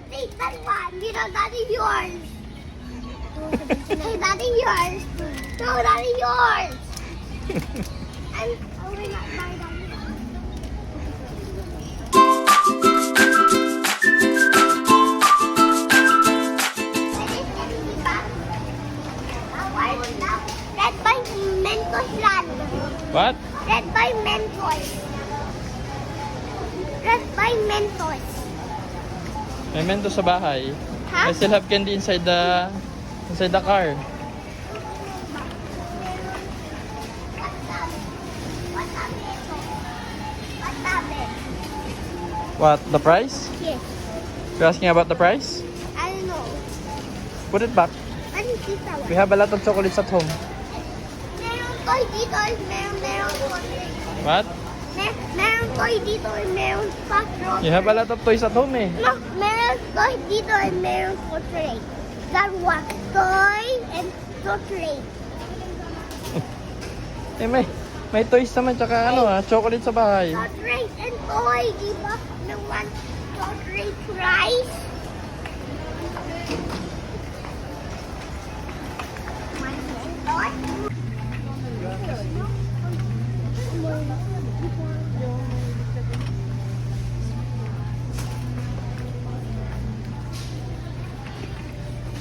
Take that one. You know, that is yours. Hey, that is yours. No, that is yours. And we're not buying that. Red by Mentos Land. What? Red by Mentos. Red by Mentos. May mento sa bahay. Ha? I still have candy inside the car. What? The price? Yes. You're asking about the price? I don't know. Put it back. Ano kita We have a lot of chocolates at home. Meron toy dito, meron chocolate. What? Meron toy dito, meron chocolate. You have a lot of toys at home eh. No, meron toy dito, meron chocolate. That one, toy and chocolate. Eh may toys naman tsaka chocolate sa bahay. Chocolate and toy, di ba? No one chocolate rice.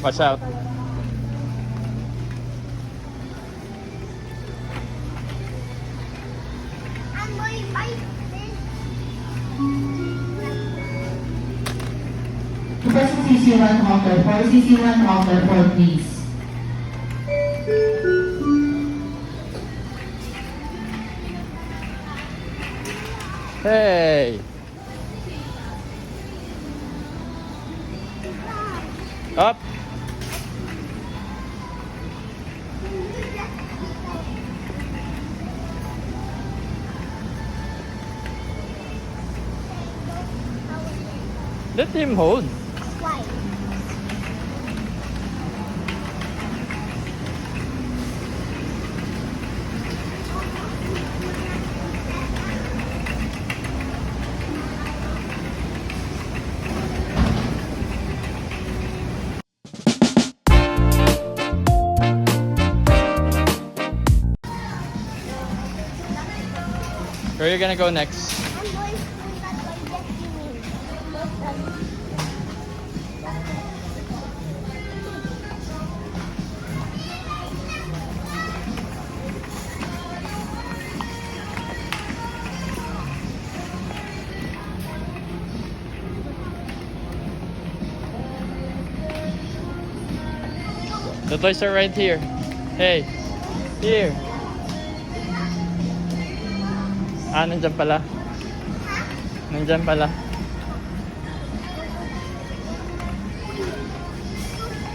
Watch out. I'm going to buy this. Present CC1 counter 4, CC1 counter 4, please. Hey. Up. Let him hold. Why? Where are you gonna go next? I'm going to put that by Destiny. The toys are right here. Hey. Here. Nandyan pala. Nandyan pala.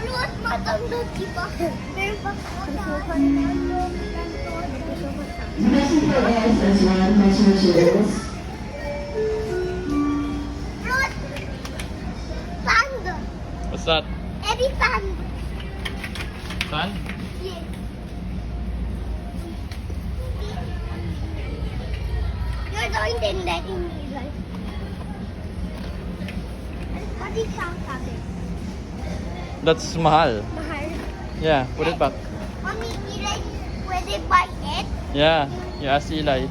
Luat matanggal, di ba? Meron pa Message for S as well, messages. Luat! Sand! What's that? Eddie sand! Sun? Yes. You're going to letting me, right? What is sound sabi? That's mahal. Mahal. Yeah, put it back. Mommy, Eli, pwede buy it? Yeah, you ask Eli.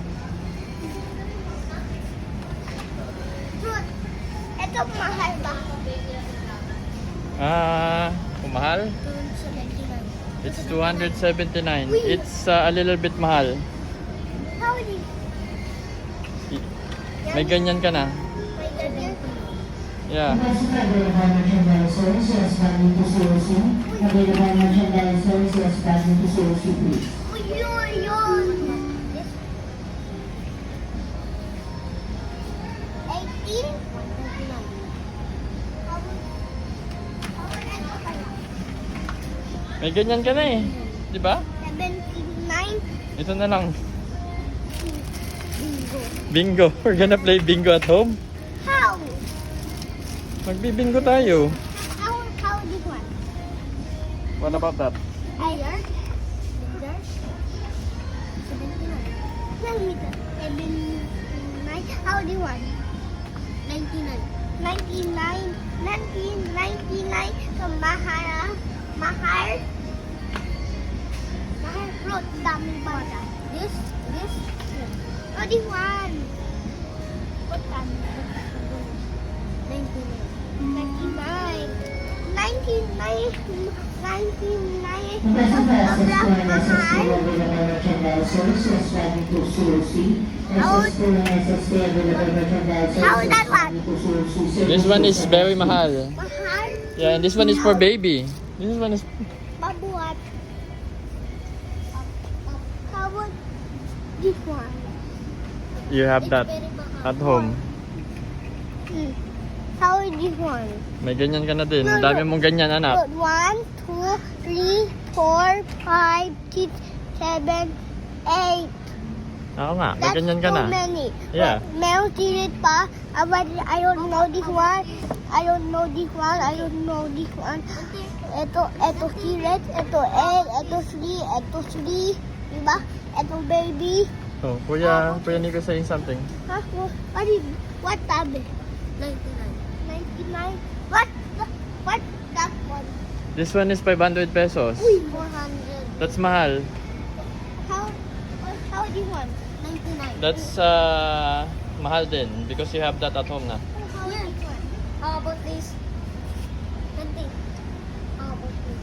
Fruit. Ito mahal ba? Kung mahal? It's 279. It's a little bit mahal. How is it? May ganyan ka na. May ganyan. Yeah. Available merchandise services passing to COC. Available merchandise services passing to COC, please. Uy, yun. 18? May ganyan ka na eh. Di ba? 79? Ito na lang. Bingo. Bingo. We're gonna play bingo at home. How? Magbi-bingo tayo. How this one? What about that? Higher? Bigger? 79. 79. How this one? 99. 99. $19.99 sa Mahal. Mahal fruit. Daming bata. This. Oh, this one. What time? 99. The present price is for necessary available merchandise services running to COC. SS for necessary available merchandise How is that services one? running to COC. This one is very mahal. Mahal. Yeah, and this one is for baby. This one is... Babuat. How about this one? You have that It's very mahal. at home. How is this one? May ganyan ka na din. No, Dami no. mong ganyan, anak. Look, 1, 2, 3, 4, 5, 6, 7, 8. Oo nga, may That's ganyan ka so na. many. Yeah. But meron silit pa. But I don't know this one. I don't know this one. I don't know this one. Ito silit. Ito egg. Ito three. Diba? Ito baby. Oh, Kuya Nico saying something. Huh? What tablet? 99. What that one? This one is 500 pesos. Uy, 400. That's mahal. How do you want? 99. That's mahal din because you have that at home na. How do you want? How about this? 20. How about this?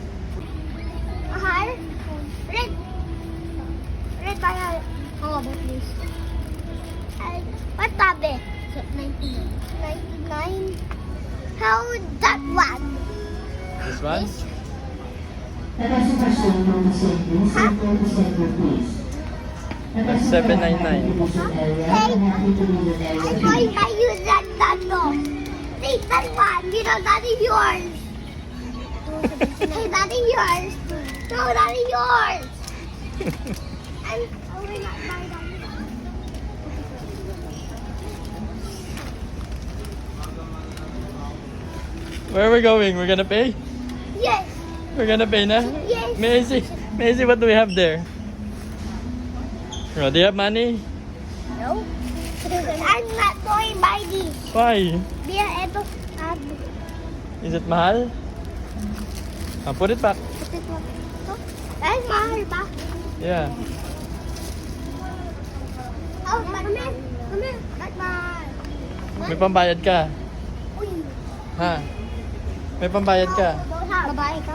Mahal? Red. Red mahal. How about this? What tabi? 99. 99. How that one? This one? The present price is for the same please. Huh? Simple to simple please. The That's present price $7.99. is for the area and happy to be with area. I'm going to use that dog. See, that one. You know, that is yours. Hey, that is yours. No, that is yours. I will not buy that. Where are we going? We're gonna pay? Yes. We're gonna pay na? Yes. May I see what do we have there? Oh, do you have money? No. I'm not going to buy this. Why? Biar ito. Is it mahal? Put it back. Ay, mahal ba? Yeah. Oh, come here. Come here. Ba't mahal? May pambayad ka. Uy. Ha? May pambayad ka. Babae ka?